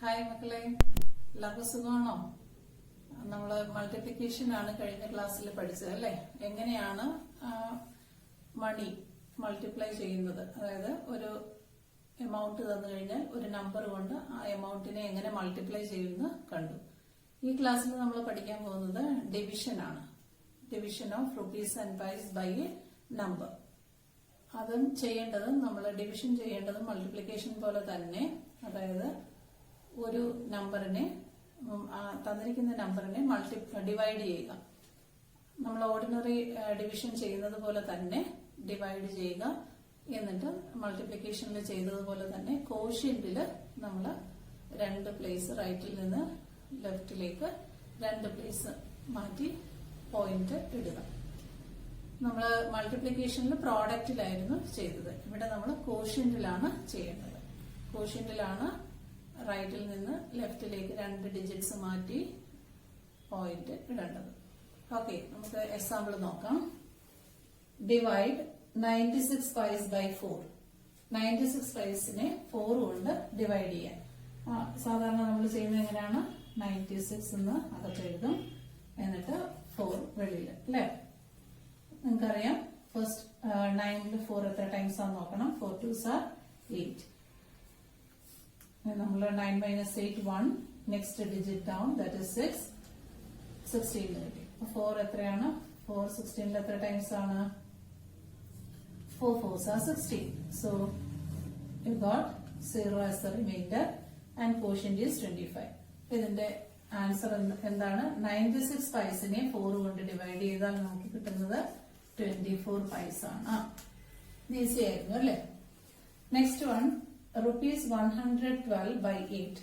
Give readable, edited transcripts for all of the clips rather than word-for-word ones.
Hi മക്കളെ, എല്ലാവർക്കും സുഖമാണോ? നമ്മള് മൾട്ടിപ്ലിക്കേഷൻ ആണ് കഴിഞ്ഞ ക്ലാസ്സിൽ പഠിച്ചത് അല്ലെ? എങ്ങനെയാണ് മണി മൾട്ടിപ്ലൈ ചെയ്യുന്നത്, അതായത് ഒരു എമൗണ്ട് തന്നു കഴിഞ്ഞാൽ ഒരു നമ്പർ കൊണ്ട് ആ എമൗണ്ടിനെ എങ്ങനെ മൾട്ടിപ്ലൈ ചെയ്യുമെന്ന് കണ്ടു. ഈ ക്ലാസ്സിൽ നമ്മൾ പഠിക്കാൻ പോകുന്നത് ഡിവിഷൻ ആണ്. Division of rupees and paise by a number. അതും ചെയ്യേണ്ടത്, നമ്മൾ ഡിവിഷൻ ചെയ്യേണ്ടത് മൾട്ടിപ്ലിക്കേഷൻ പോലെ തന്നെ, അതായത് ഒരു നമ്പറിനെ, തന്നിരിക്കുന്ന നമ്പറിനെ ഡിവൈഡ് ചെയ്യുക. നമ്മൾ ഓർഡിനറി ഡിവിഷൻ ചെയ്യുന്നത് പോലെ തന്നെ ഡിവൈഡ് ചെയ്യുക. എന്നിട്ട് മൾട്ടിപ്ലിക്കേഷനിൽ ചെയ്തതുപോലെ തന്നെ കോഷ്യന്റിൽ നമ്മൾ 2 പ്ലേസ്, റൈറ്റിൽ നിന്ന് ലെഫ്റ്റിലേക്ക് 2 പ്ലേസ് മാറ്റി പോയിന്റ് ഇടുക. നമ്മൾ മൾട്ടിപ്ലിക്കേഷനിൽ പ്രോഡക്റ്റിലായിരുന്നു ചെയ്തത്. ഇവിടെ നമ്മൾ കോഷ്യന്റിലാണ് ചെയ്യേണ്ടത്. കോഷ്യന്റിലാണ് റൈറ്റിൽ നിന്ന് ലെഫ്റ്റിലേക്ക് 2 ഡിജിറ്റ്സ് മാറ്റി പോയിന്റ് ഇടേണ്ടത്. ഓക്കെ, നമുക്ക് എക്സാമ്പിൾ നോക്കാം. Divide 96 പൈസ് by 4. 96 പൈസിനെ 4 കൊണ്ട് ഡിവൈഡ് ചെയ്യാൻ സാധാരണ നമ്മൾ ചെയ്യുന്നത് എങ്ങനെയാണ്? 96 എന്ന് അകത്ത് എഴുതും, എന്നിട്ട് 4 വെളിയിൽ, അല്ലെ? നിങ്ങൾക്കറിയാം, ഫസ്റ്റ് 9 4 എത്ര ടൈംസ് ആണെന്ന് നോക്കണം. 4 2s are 8. നമ്മൾ 9 minus 8 1, next digit down, that is 6. 16 കിട്ടി. 4 എത്രയാണ്? 4 16 എത്ര ടൈംസ് ആണ്? 4 4s are 16. So you got 0 as the remainder and quotient is 25. ഇതിന്റെ ആൻസർ എന്താണ്? 96 പൈസിനെ 4 കൊണ്ട് ഡിവൈഡ് ചെയ്താൽ നമുക്ക് കിട്ടുന്നത് 24 പൈസ ആണ്. ഈസി ആയിരുന്നു അല്ലെ? Next one, rupees 112 by 8.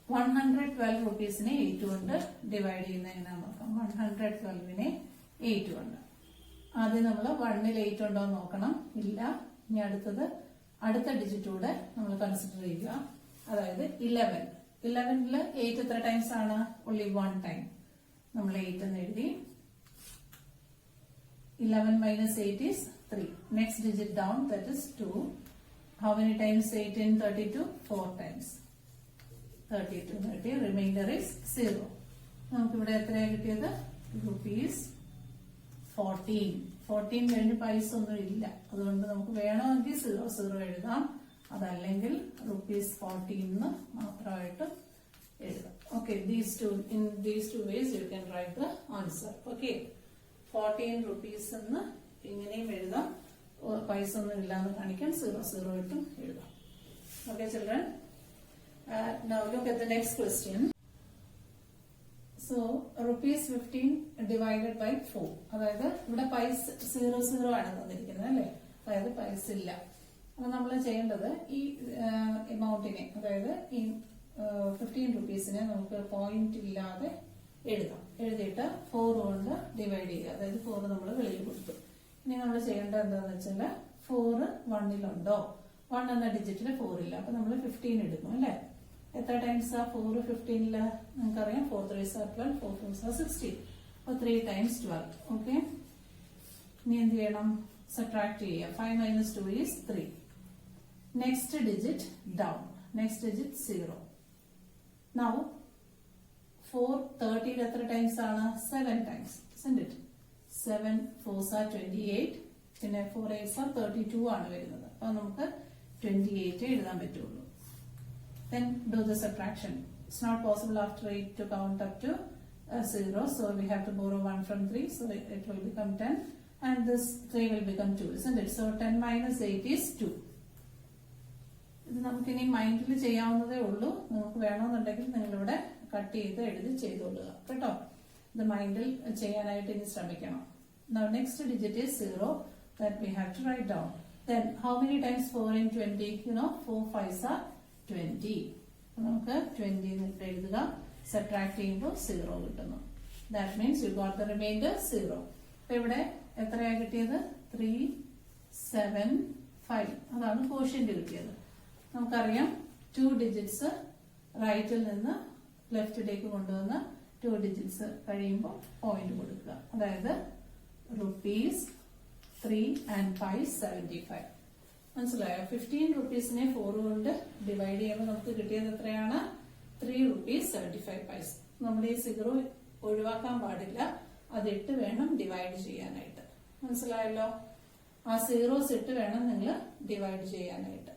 112 റുപ്പീസിനെ 8 കൊണ്ട് ഡിവൈഡ് ചെയ്യുന്ന എങ്ങനെയാണെന്ന് നോക്കാം. 112നെ 8 കൊണ്ട്. ആദ്യം നമ്മൾ 1ൽ 8 ഉണ്ടോ എന്ന് നോക്കണം. ഇല്ല. ഇനി അടുത്ത ഡിജിറ്റ് കൂടെ നമ്മൾ കൺസിഡർ ചെയ്യുക, അതായത് 11. 11ൽ 8 എത്ര ടൈംസ് ആണ്? Only 1 time. നമ്മൾ 8 എന്ന് എഴുതി. 11 minus 8 is 3. Next digit down, that is 2. How many times 8 in 32? 4 times. 32 30. Remainder is 0. നമുക്ക് ഇവിടെ എത്രയാണ് കിട്ടിയത്? റുപ്പീസ് 14. 14 കഴിഞ്ഞ് പൈസ ഒന്നും ഇല്ല, അതുകൊണ്ട് നമുക്ക് വേണമെങ്കിൽ 0 0 എഴുതാം. അതല്ലെങ്കിൽ റുപ്പീസ് 14 മാത്രമായിട്ട് എഴുതാം. Okay, in these two ways you can write the answer. Okay, 14 rupees എന്ന് ഇങ്ങനെയും എഴുതാം, പൈസ ഒന്നും ഇല്ലാന്ന് കാണിക്കാൻ 0 0 ഇട്ടും എഴുതാം. Okay children, now look at the next question. So rupees 15 divided by 4. അതായത് ഇവിടെ പൈസ 0 0 ആണ് തന്നിരിക്കുന്നത് അല്ലെ? അതായത് പൈസ ഇല്ല. അപ്പൊ നമ്മൾ ചെയ്യേണ്ടത് ഈ എമൗണ്ടിനെ, അതായത് ഈ 15 റുപ്പീസിനെ നമുക്ക് പോയിന്റ് ഇല്ലാതെ എഴുതാം. എഴുതിയിട്ട് 4 കൊണ്ട് ഡിവൈഡ് ചെയ്യുക. അതായത് 4 നമ്മൾ വെളിയിൽ കൊടുത്തു. ഇനി നമ്മൾ ചെയ്യേണ്ടത് എന്താന്ന് വെച്ചാൽ 4 1ലുണ്ടോ? 1 എന്ന ഡിജിറ്റില് 4 ഇല്ല. അപ്പൊ നമ്മൾ 15 എടുക്കും അല്ലെ? എത്ര ടൈംസ് ആ 4 15ല്? നിങ്ങൾക്കറിയാം, 4 3s are 12, 4 4s are 16. അപ്പൊ 3 times 12. ഓക്കെ, ഇനി എന്ത് ചെയ്യണം? സബ്ട്രാക്ട് ചെയ്യുക. 5 minus 2 is 3. Next digit down, next digit 0. Now 4 30ൽ എത്ര ടൈംസ് ആണ്? 7 times, isn't it? 7 4s are 28. പിന്നെ 4 8s are 32 ആണ് വരുന്നത്. അപ്പൊ നമുക്ക് 28 എഴുതാൻ പറ്റുള്ളൂ. Then do the subtraction. It's not possible after 8 to count up to 0, so we have to borrow 1 from 3, so it will become 10, and this 3 will become 2, isn't it? So 10 minus 8 is 2. ഇത് നമുക്കിനി മൈൻഡിൽ ചെയ്യാവുന്നതേ ഉള്ളൂ. നമുക്ക് വേണമെന്നുണ്ടെങ്കിൽ നിങ്ങളിവിടെ cut ചെയ്ത് എഴുതി ചെയ്തോളുക കേട്ടോ. ഇത് മൈൻഡിൽ ചെയ്യാനായിട്ട് ഇനി ശ്രമിക്കണം. Now next digit is 0, that we have to write down. Then how many times 4 in 20? 4 5s are 20. നമുക്ക് 20 എഴുതുക. സബ്ട്രാക്ട് ചെയ്യുമ്പോൾ 0 കിട്ടുന്നു. That means you got the remainder 0. അപ്പൊ ഇവിടെ എത്രയാ കിട്ടിയത്? 3 7 5. അതാണ് കോഷ്യന്റ് കിട്ടിയത്. നമുക്കറിയാം, 2 ഡിജിറ്റ്സ് റൈറ്റിൽ നിന്ന് ലെഫ്റ്റിലേക്ക് കൊണ്ടുവന്ന് 2 ഡിജിറ്റ്സ് കഴിയുമ്പോൾ പോയിന്റ് കൊടുക്കുക. അതായത് റുപ്പീസ് 3 and 5 75. മനസ്സിലായോ? 15 റുപ്പീസിനെ 4 കൊണ്ട് ഡിവൈഡ് ചെയ്യുമ്പോൾ നമുക്ക് കിട്ടിയത് എത്രയാണ്? 3 rupees 75 paise. നമ്മൾ ഈ 0 ഒഴിവാക്കാൻ പാടില്ല, അതിട്ട് വേണം ഡിവൈഡ് ചെയ്യാനായിട്ട്. മനസ്സിലായല്ലോ? ആ സീറോസ് ഇട്ട് വേണം നിങ്ങൾ ഡിവൈഡ് ചെയ്യാനായിട്ട്.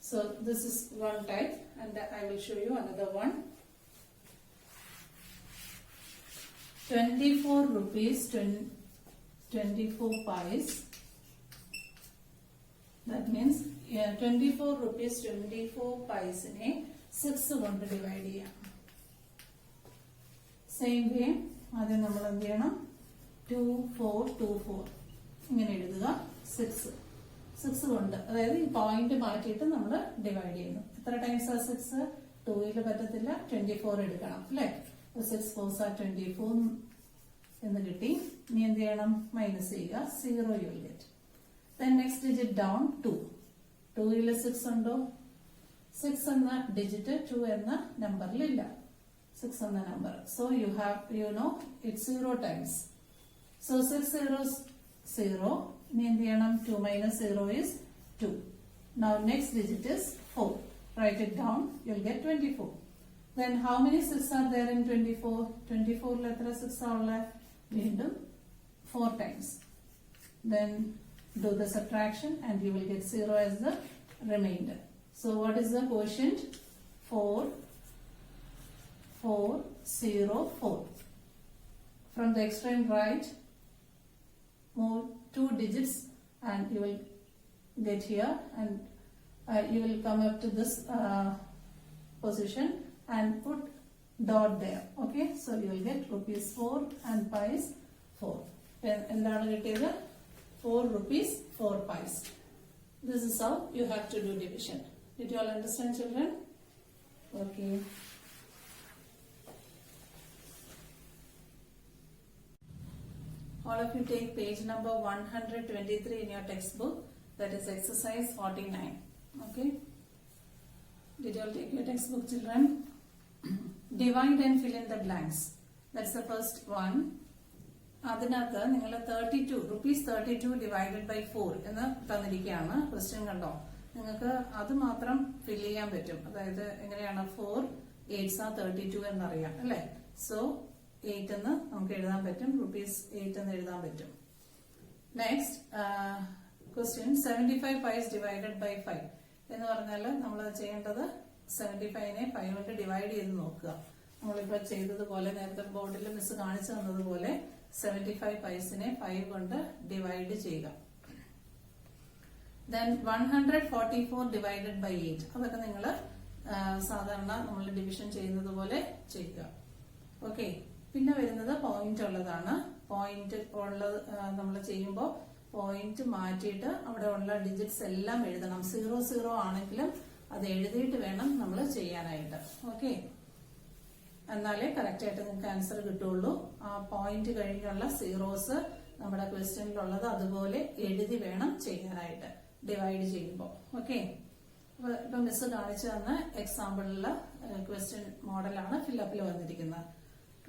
So this is one type and I will show you another one. 24 rupees 24 paise. That means 24 rupees 24 paise ne 6 കൊണ്ട് ഡിവൈഡ് ചെയ്യാം. സെയിം വേ ആദ്യം നമ്മൾ എന്ത് ചെയ്യണം? 2424 ഇങ്ങനെ എഴുതുക. 6 കൊണ്ട്, അതായത് ഈ പോയിന്റ് മാറ്റിയിട്ട് നമ്മൾ ഡിവൈഡ് ചെയ്യുന്നു. എത്ര ടൈംസ് ആ 6? 2 പറ്റത്തില്ല, 24 എടുക്കണം അല്ലെ? 6 4s are 24 എന്ന് കിട്ടി. ഇനി എന്ത് ചെയ്യണം? മൈനസ് ചെയ്യുക. 0 you will get. Then next digit down 2. 2 6 ഉണ്ടോ? 6 എന്ന ഡിജിറ്റ് 2 എന്ന നമ്പറിലില്ല. 6 എന്ന number. So you know it's 0 times. So 6 zeros 0. ഇനി എന്ത് ചെയ്യണം? 2 minus 0 is 2. Now next digit is 4. Write it down. You'll get 24. Then how many 6 are there in 24? 24 ൽ എത്ര 6 ആ ഉള്ളത്? വീണ്ടും 4 times. Then do the subtraction and you will get 0 as the remainder. So what is the quotient? 4 4 0 4. From the extreme right, move 2 digits and you will get here, and you will come up to this position and put dot there. Okay, so you will get rupees 4 and paise 4. എന്താണ് കിട്ടിയത്? 4 rupees 4 paise. This is how you have to do division. Did you all understand, children? Okay. All of you take page number 123 in your textbook. That is exercise 49. Okay. Did you all take your textbook, children? Divide and fill in the blanks. That's the first one. അതിനകത്ത് നിങ്ങൾ 32 rupees 32 divided by 4 എന്ന് തന്നിരിക്കുകയാണ്. Question കണ്ടോ? നിങ്ങൾക്ക് അത് മാത്രം ഫിൽ ചെയ്യാൻ പറ്റും. അതായത് എങ്ങനെയാണ്? 4 8s are 32 എന്നറിയാം അല്ലെ? സോ 8 എന്ന് നമുക്ക് എഴുതാൻ പറ്റും. rupees 8 എന്ന് എഴുതാൻ പറ്റും. Next question 75 paise divided by 5 എന്ന് പറഞ്ഞാൽ നമ്മൾ ചെയ്യേണ്ടത് 75നെ 5 കൊണ്ട് ഡിവൈഡ് ചെയ്ത് നോക്കുക. നമ്മളിപ്പോ ചെയ്തതുപോലെ, നേരത്തെ ബോർഡിൽ മിസ് കാണിച്ചു തന്നതുപോലെ 75 paise-നെ 5 കൊണ്ട് ഡിവൈഡ് ചെയ്യുക. Then 144 divided by 8. അതൊക്കെ നിങ്ങൾ സാധാരണ നമ്മൾ ഡിവിഷൻ ചെയ്യുന്നത് പോലെ ചെയ്യുക. ഓക്കെ. പിന്നെ വരുന്നത് പോയിന്റ് ഉള്ളതാണ്. പോയിന്റ് ഉള്ളത് നമ്മൾ ചെയ്യുമ്പോൾ പോയിന്റ് മാറ്റിയിട്ട് അവിടെ ഉള്ള ഡിജിറ്റ്സ് എല്ലാം എഴുതണം. 00 ആണെങ്കിലും അത് എഴുതിയിട്ട് വേണം നമ്മൾ ചെയ്യാനായിട്ട്. ഓക്കെ. എന്നാലേ കറക്റ്റ് ആയിട്ട് നിങ്ങൾക്ക് ആൻസർ കിട്ടുള്ളൂ. ആ പോയിന്റ് കഴിഞ്ഞുള്ള സീറോസ് നമ്മുടെ ക്വസ്റ്റ്യനിലുള്ളത് അതുപോലെ എഴുതി വേണം ചെയ്യാനായിട്ട് ഡിവൈഡ് ചെയ്യുമ്പോൾ. ഓക്കെ. ഇപ്പൊ മിസ് കാണിച്ചു തന്ന എക്സാമ്പിളിലുള്ള ക്വസ്റ്റ്യൻ മോഡലാണ് ഫില്ലപ്പിൽ വന്നിരിക്കുന്നത്.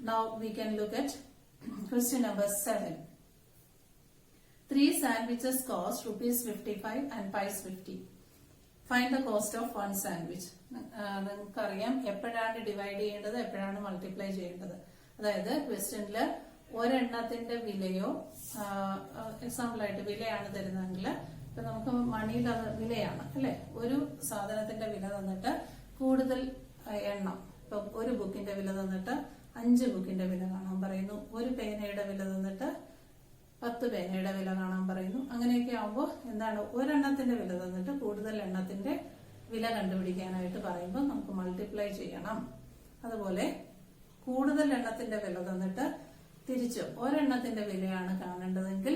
Now we can look at question number 7. 3 sandwiches cost rupees 55 and paise 50. Find the cost of one sandwich. നിങ്ങൾക്കറിയാം എപ്പോഴാണ് ഡിവൈഡ് ചെയ്യേണ്ടത്, എപ്പോഴാണ് മൾട്ടിപ്ലൈ ചെയ്യേണ്ടത്. അതായത് ക്വസ്റ്റ്യനില് ഒരെണ്ണത്തിന്റെ വിലയോ, എക്സാമ്പിൾ ആയിട്ട് വിലയാണ് തരുന്നതെങ്കിൽ ഇപ്പൊ നമുക്ക് മണിയിൽ അത് വിലയാണ് അല്ലെ? ഒരു സാധനത്തിന്റെ വില തന്നിട്ട് കൂടുതൽ എണ്ണം, ഇപ്പൊ ഒരു ബുക്കിന്റെ വില തന്നിട്ട് 5 ബുക്കിന്റെ വില കാണാൻ പറയുന്നു, ഒരു പേനയുടെ വില തന്നിട്ട് 10 പേനയുടെ വില കാണാൻ പറയുന്നു. അങ്ങനെയൊക്കെ ആവുമ്പോൾ എന്താണ്? ഒരെണ്ണത്തിന്റെ വില തന്നിട്ട് കൂടുതൽ എണ്ണത്തിന്റെ വില കണ്ടുപിടിക്കാനായിട്ട് പറയുമ്പോൾ നമുക്ക് മൾട്ടിപ്ലൈ ചെയ്യണം. അതുപോലെ കൂടുതൽ എണ്ണത്തിന്റെ വില തന്നിട്ട് തിരിച്ച് ഒരെണ്ണത്തിന്റെ വിലയാണ് കാണേണ്ടതെങ്കിൽ,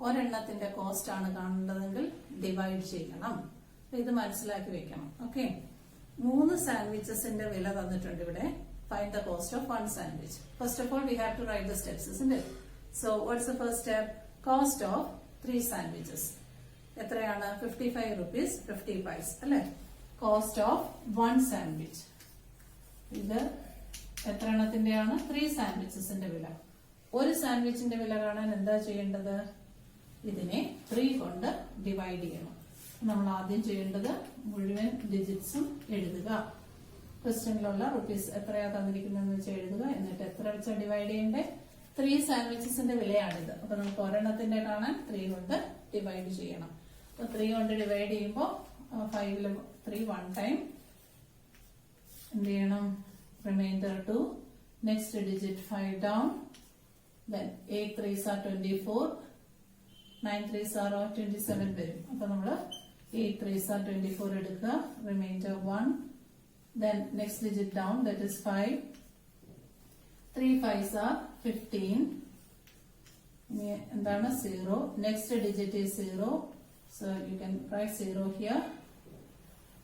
ഒരെണ്ണത്തിന്റെ കോസ്റ്റ് ആണ് കാണേണ്ടതെങ്കിൽ ഡിവൈഡ് ചെയ്യണം. ഇത് മനസ്സിലാക്കി വെക്കണം. ഓക്കെ. 3 സാൻഡ്വിച്ചസിന്റെ വില തന്നിട്ടുണ്ട് ഇവിടെ. Find the cost of one sandwich. First of all, we have to write the steps, isn't it? So, what's the first step? Cost of 3 sandwiches. എത്രയാണ്? 55 rupees 50 paise അല്ലെ? Cost of 1 sandwich. ഇത് എത്ര എണ്ണത്തിന്റെയാണ്? 3 സാൻഡ്വിച്ചസിന്റെ വില. ഒരു സാൻഡ്വിച്ചിന്റെ വില കാണാൻ എന്താ ചെയ്യേണ്ടത്? ഇതിനെ 3 കൊണ്ട് ഡിവൈഡ് ചെയ്യണം. നമ്മൾ ആദ്യം ചെയ്യേണ്ടത് മുഴുവൻ ഡിജിറ്റ്സും എഴുതുക. ക്വസ്റ്റ്യനിലുള്ള റുപ്പീസ് എത്രയാ തന്നിരിക്കുന്നതെന്ന് വെച്ച് എഴുതുക. എന്നിട്ട് എത്ര വെച്ചാൽ ഡിവൈഡ് ചെയ്യേണ്ടേ? 3 സാൻഡ്വിച്ചസിന്റെ വിലയാണിത്. അപ്പൊ നമുക്ക് ഒരെണ്ണത്തിന്റെ കാണാൻ 3 കൊണ്ട് ഡിവൈഡ് ചെയ്യണം. അപ്പൊ 3 കൊണ്ട് ഡിവൈഡ് ചെയ്യുമ്പോൾ 5 3 1 ടൈം എന്ത് ചെയ്യണം? Reminder 2. Next digit 5 down. Then 8 3s are 24, 9 3s are 27 വരും. അപ്പൊ നമ്മള് 8 3s are 24 എടുക്കുക. Reminder 1. Then next digit down, that is 5. 3 5s are 15. ഇനി എന്താണ്? 0. Next digit is 0. So you can write 0 here.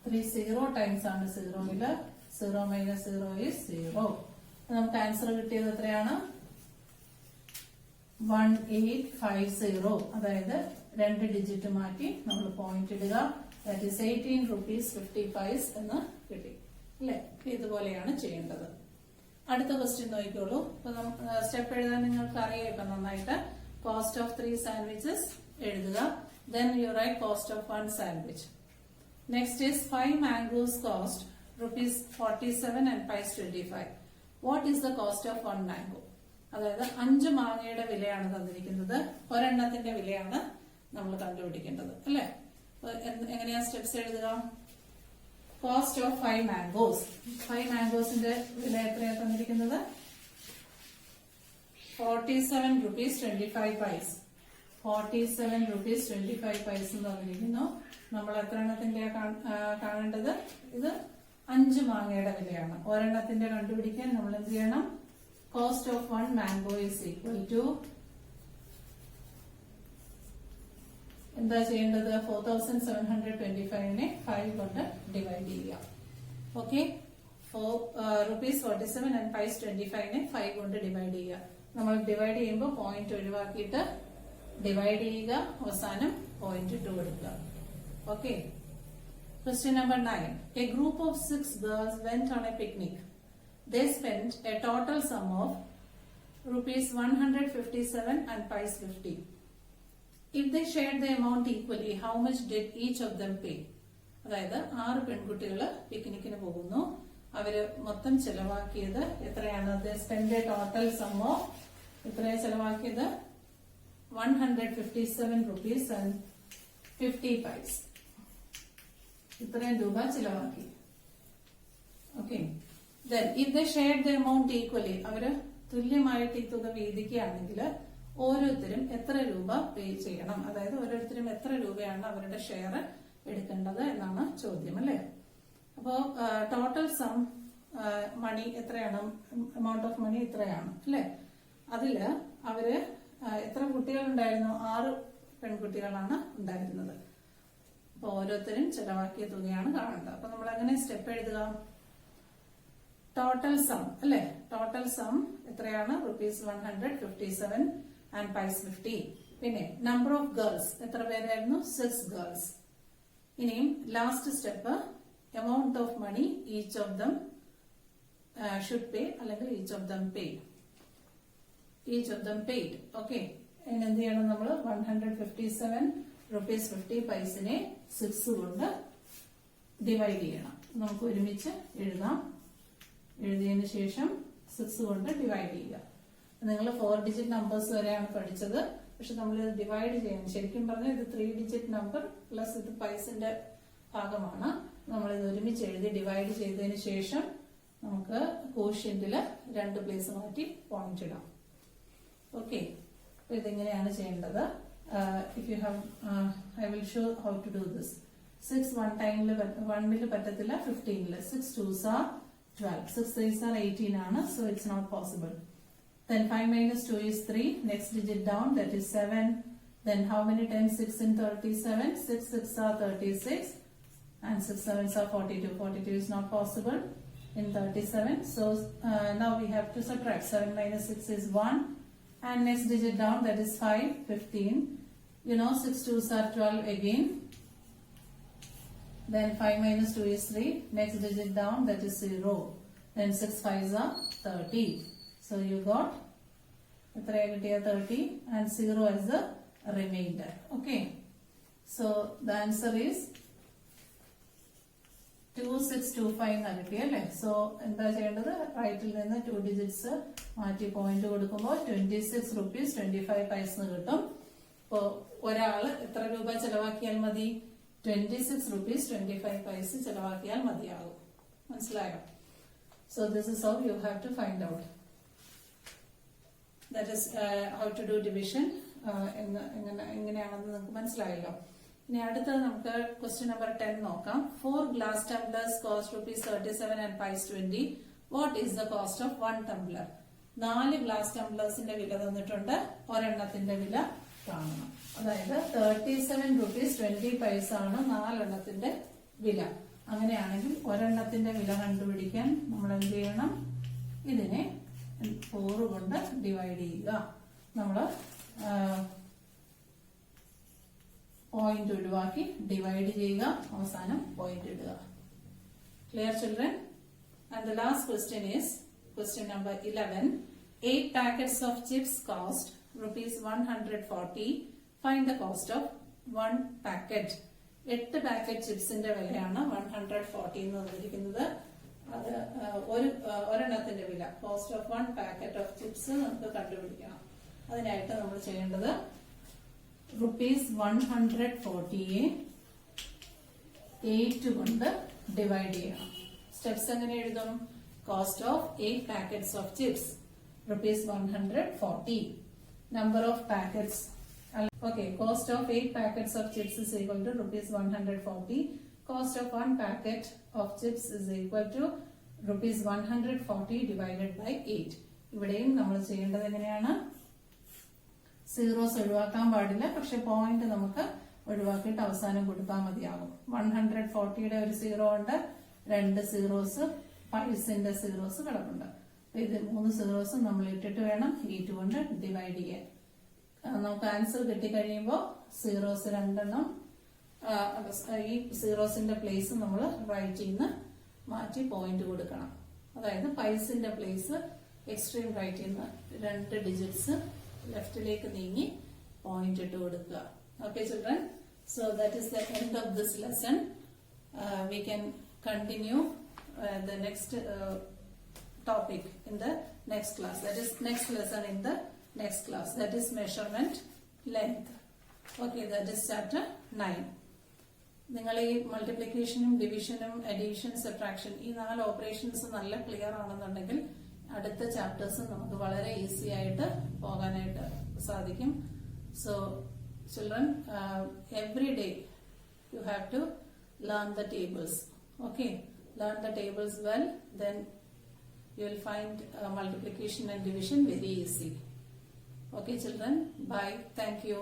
3 0 times ആണ് 0 യില്. 0 minus 0 is 0. നമുക്ക് answer കിട്ടിയത് എത്രയാണ്? 1850. അതായത് 2 ഡിജിറ്റ് മാറ്റി നമ്മൾ പോയിന്റ് ഇടുക. ദാറ്റ് ഈസ് 18 rupees 50 paise എന്ന് കിട്ടി അല്ലെ? ഇതുപോലെയാണ് ചെയ്യേണ്ടത്. അടുത്ത ക്വസ്റ്റ്യൻ നോക്കിക്കോളൂ. സ്റ്റെപ്പ് എഴുതാൻ നിങ്ങൾക്ക് അറിയാം ഇപ്പൊ നന്നായിട്ട്. കോസ്റ്റ് ഓഫ് 3 സാൻഡ്വിച്ചസ് എഴുതുക. Then you write cost of 1 sandwich. Next is 5 mangoes cost rupees 47 and paise 25. What is the cost of 1 mango? അതായത് 5 മാങ്ങയുടെ വിലയാണ് തന്നിരിക്കുന്നത്. ഒരെണ്ണത്തിന്റെ വിലയാണ് നമ്മൾ കണ്ടുപിടിക്കേണ്ടത് അല്ലെ? എങ്ങനെയാ സ്റ്റെപ്സ് എഴുതുക? Cost of 5 mangoes. 5 mangoesന്റെ വില എത്രയാ തന്നിരിക്കുന്നത്? 47 rupees 25 paise. 47 rupees 25 paise എന്ന് തന്നിരിക്കുന്നു. നമ്മൾ എത്ര എണ്ണത്തിന്റെ കാണേണ്ടത്? ഇത് 5 മാങ്ങയുടെ വിലയാണ്. ഒരെണ്ണത്തിന്റെ കണ്ടുപിടിക്കാൻ നമ്മൾ എന്ത് ചെയ്യണം? Cost of 1 mango is equal to എന്താ ചെയ്യേണ്ടത്? 4725നെ 5 കൊണ്ട് ഡിവൈഡ് ചെയ്യുക. ഓക്കെ, rupees 47 and paise 25നെ 5 കൊണ്ട് ഡിവൈഡ് ചെയ്യുക. നമ്മൾ ഡിവൈഡ് ചെയ്യുമ്പോൾ പോയിന്റ് ഒഴിവാക്കിയിട്ട് ഡിവൈഡ് ചെയ്യുക. അവസാനം പോയിന്റ് 2 എടുക്കുക. Okay. Question number 9. A group of 6 girls went on a picnic. They spent a total sum of rupees 157 and paise 50. If they shared the amount equally, how much did each of them pay? അതായത് 6 പെൺകുട്ടികള് പിക്നിക്കിന് പോകുന്നു. അവര് മൊത്തം ചെലവാക്കിയത് എത്രയാണ്? They spent a total sum of എത്രയാ ചെലവാക്കിയത്? 157 rupees and 50 paise. ഇത്രയും രൂപ ചെലവാക്കി. Okay. Then if they shared the amount equally, അവര് തുല്യമായിട്ട് ഈ തുക വീതിക്കുകയാണെങ്കിൽ ഓരോരുത്തരും എത്ര രൂപ പേ ചെയ്യണം? അതായത് ഓരോരുത്തരും എത്ര രൂപയാണ് അവരുടെ ഷെയർ എടുക്കേണ്ടത് എന്നാണ് ചോദ്യം അല്ലെ? അപ്പോ ടോട്ടൽ സം മണി എത്രയാണ്? എമൗണ്ട് ഓഫ് മണി ഇത്രയാണ് അല്ലെ? അതില് അവര് എത്ര കുട്ടികളുണ്ടായിരുന്നു? 6 പെൺകുട്ടികളാണ് ഉണ്ടായിരുന്നത്. അപ്പൊ ഓരോരുത്തരും ചെലവാക്കിയ തുകയാണ് കാണേണ്ടത്. അപ്പൊ നമ്മൾ എങ്ങനെ സ്റ്റെപ്പ് എഴുതുക? ടോട്ടൽ സം അല്ലെ? ടോട്ടൽ സം എത്രയാണ്? rupees 157 and paise 50. പിന്നെ നമ്പർ ഓഫ് ഗേൾസ് എത്ര പേരായിരുന്നു? 6 ഗേൾസ്. ഇനിയും last step amount of money each of them should pay അല്ലെങ്കിൽ each of them pay. Each of them paid. Okay. എന്ത് ചെയ്യണം നമ്മൾ? 157 rupees 50 പൈസനെ 6 കൊണ്ട് ഡിവൈഡ് ചെയ്യണം. നമുക്ക് ഒരുമിച്ച് എഴുതാം. എഴുതിയതിനു ശേഷം 6 കൊണ്ട് ഡിവൈഡ് ചെയ്യുക. നിങ്ങൾ 4 ഡിജിറ്റ് നമ്പേഴ്സ് വരെയാണ് പഠിച്ചത്. പക്ഷെ നമ്മൾ ഇത് ഡിവൈഡ് ചെയ്യണം. ശരിക്കും പറഞ്ഞാൽ ഇത് 3 ഡിജിറ്റ് നമ്പർ പ്ലസ് ഇത് പൈസന്റെ ഭാഗമാണ്. നമ്മൾ ഇത് ഒരുമിച്ച് എഴുതി ഡിവൈഡ് ചെയ്തതിന് ശേഷം നമുക്ക് കോഷ്യന്റില് 2 പ്ലേസ് മാറ്റി പോയിന്റ് ഇടാം. ഓക്കെ. അപ്പൊ ഇതിങ്ങനെയാണ് ചെയ്യേണ്ടത്. If you have I will show how to do this. 6 1 പറ്റത്തില്ല. 15 6 2s are 12. 6 3s are 18 ആണ്. So it's not possible. Then 5 minus 2 is 3. Next digit down, that is 7. Then how many times 6 in 37? 6 6 are 36 and 6 7s are 42. 42 is not possible in 37. So now we have to subtract. 7 minus 6 is 1. And next digit down, that is 5, 15. You know 6 2s are 12 again. Then 5 minus 2 is 3. Next digit down, that is 0. Then 6 5s are 30. So you got 30 and 0 as the remainder. Okay. So the answer is 2625 എന്ന് കിട്ടി അല്ലേ. So എന്താ ചെയ്യേണ്ടത്, റൈറ്റിൽ നിന്ന് 2 digits മാറ്റി point കൊടുക്കുമ്പോൾ 26 rupees 25 paise കിട്ടും. അപ്പോ ഒരാള് എത്ര രൂപ ചെലവാക്കിയാൽ മതി, 26 rupees 25 paise ചെലവാക്കിയാൽ മതിയാകും. മനസ്സിലായോ? So this is how you have to find out. That is how to do division. എങ്ങനെയാണെന്ന് നിങ്ങൾക്ക് മനസ്സിലായല്ലോ. ഇനി അടുത്തത് നമുക്ക് ക്വസ്റ്റ്യൻ നമ്പർ 10 നോക്കാം. 4 glass tumblers cost rupees 37 and paise 20. What is the cost of 1 tumbler? 4 glass ടംബ്ലേഴ്സിന്റെ വില തന്നിട്ടുണ്ട്, ഒരെണ്ണത്തിന്റെ വില കാണണം. അതായത് 37 rupees 20 paise ആണ് 4 എണ്ണത്തിന്റെ വില. അങ്ങനെയാണെങ്കിൽ ഒരെണ്ണത്തിന്റെ വില കണ്ടുപിടിക്കാൻ നമ്മൾ എന്ത് ചെയ്യണം, ഇതിനെ 4 കൊണ്ട് ഡിവൈഡ് ചെയ്യുക. നമ്മള് പോയിന്റ് ഒഴിവാക്കി ഡിവൈഡ് ചെയ്യുക, അവസാനം പോയിന്റ് ഇടുക. Clear children? And the last question is question number 11. 8 packets of chips cost rupees 140. Find the cost of 1 packet. 8 packet ചിപ്സിന്റെ വിലയാണ് 140 എന്ന് തന്നിരിക്കുന്നത്. അത് ഒരെണ്ണത്തിന്റെ വില, cost of 1 packet of chips നമുക്ക് കണ്ടുപിടിക്കണം. അതിനായിട്ട് നമ്മൾ ചെയ്യേണ്ടത് rupees 140 8 കൊണ്ട് ഡിവൈഡ് ചെയ്യണം. സ്റ്റെപ്സ് എങ്ങനെ എഴുതും? Cost of 8 packets of chips rupees 140. Number of packets. Okay, cost of 8 packets of chips is equal to rupees 140. Cost of 1 packet of chips is equal to rupees 140 divided by 8. ഇവിടെയും നമ്മൾ ചെയ്യേണ്ടത് എങ്ങനെയാണ്, zeros ഒഴിവാക്കാൻ പാടില്ല, പക്ഷെ point നമുക്ക് ഒഴിവാക്കിയിട്ട് അവസാനം കൊടുത്താൽ മതിയാകും. 140യുടെ ഒരു സീറോ ഉണ്ട്, 2 സീറോസ് പൈസിന്റെ സീറോസ് കിടപ്പുണ്ട്. ഇത് 3 സീറോസ് നമ്മൾ ഇട്ടിട്ട് വേണം 8 കൊണ്ട് ഡിവൈഡ് ചെയ്യാൻ. നമുക്ക് ആൻസർ കിട്ടിക്കഴിയുമ്പോൾ സീറോസ് 2 ഈ സീറോസിന്റെ പ്ലേസ് നമ്മൾ റൈറ്റിൽ നിന്ന് മാറ്റി പോയിന്റ് കൊടുക്കണം. അതായത് പൈസിന്റെ പ്ലേസ് എക്സ്ട്രീം റൈറ്റിൽ നിന്ന് 2 ഡിജിറ്റ്സ് ലെഫ്റ്റിലേക്ക് നീങ്ങി പോയിന്റ് ഇട്ട് കൊടുക്കുക. Okay children, so that is the end of this lesson. We can continue the next topic in the next class. That is next lesson in the next class. That is measurement length. Okay, that is chapter 9. നിങ്ങൾ ഈ മൾട്ടിപ്ലിക്കേഷനും ഡിവിഷനും addition subtraction ഈ 4 operations നല്ല clear ആണെന്നുണ്ടെങ്കിൽ അടുത്ത chapters നമുക്ക് വളരെ easy ആയിട്ട് പോകാനായിട്ട് സാധിക്കും. So children, every day you have to learn the tables. Okay, learn the tables well, then you will find multiplication and division very easy. Okay children, bye, thank you.